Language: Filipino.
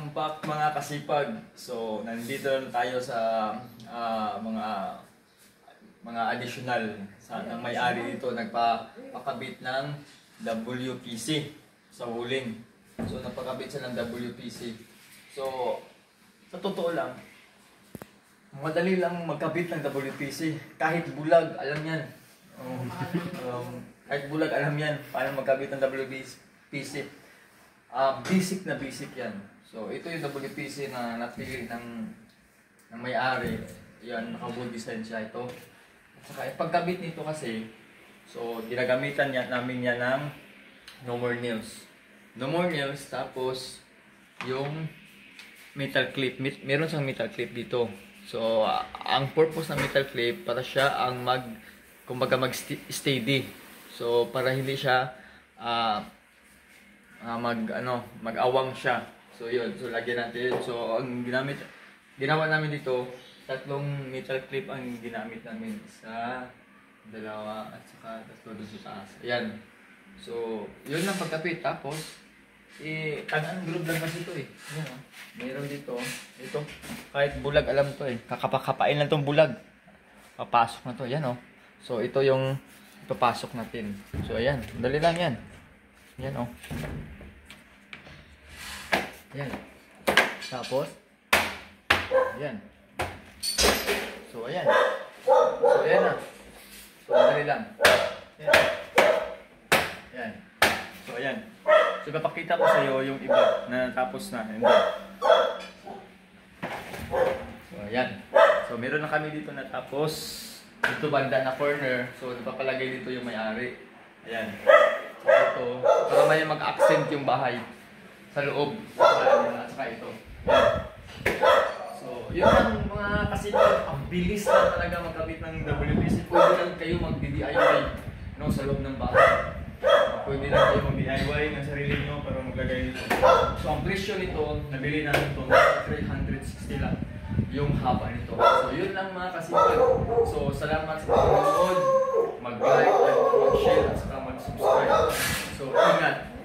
Welcome back mga kasipag. So, nandito na tayo sa mga additional ng may-ari dito nagpakabit ng WPC sa huling. So, nagpakabit siya ng WPC. So, sa totoo lang, madali lang magkabit ng WPC. Kahit bulag, alam yan. Kahit bulag, alam yan paano magkabit ng WPC. Basic na basic yan. So, ito yung WPC na napili ng may-ari. Yan, naka-wood design siya ito. At saka, pagkabit nito kasi, so, ginagamitan namin yan ng no more nails. No more nails, tapos, yung metal clip. Meron siyang metal clip dito. So, ang purpose ng metal clip, para siya ang mag-steady. So, para hindi siya, mag-awang siya. So yun, so lagyan natin. So ang ginawa namin dito, tatlong metal clip ang ginamit namin. Isa, dalawa, at saka tatlo doon sa taas. Ayan. So yun lang pagkapit. Tapos tagaan group lang kasi ito eh. Ayan, oh. Mayroon dito. Ito. Kahit bulag, alam to eh. Kakapakapain lang tong bulag. Papasok na to. Ayan oh. So ito yung ipapasok natin. So ayan. Dali lang yan. Ayan oh. Ayan. Tapos, ayan. So, ayan. So, ayan na. So, madali lang. Ayan. Ayan. So, ayan. So, ipapakita ko sa iyo yung iba na tapos na. Hindi. So, ayan. So, meron na kami dito na tapos. Dito banda na corner. So, ipapalagay dito yung may-ari. Ayan. So, ito. Para may mag-accent yung bahay sa loob. At saka ito. So, yun lang mga kasipag. Ang bilis na talaga magkabit ng WPC. Pwede lang kayo mag-DIY sa loob ng bahay. Pwede lang kayo mag-DIY ng sarili nyo para maglagay nito. So, ang presyo nito, nabili namin ito, 360 lang yung haba nito. So, yun lang mga kasipag. So, salamat sa panonood. Mag-like, mag-share, at saka mag-subscribe. So, ingat!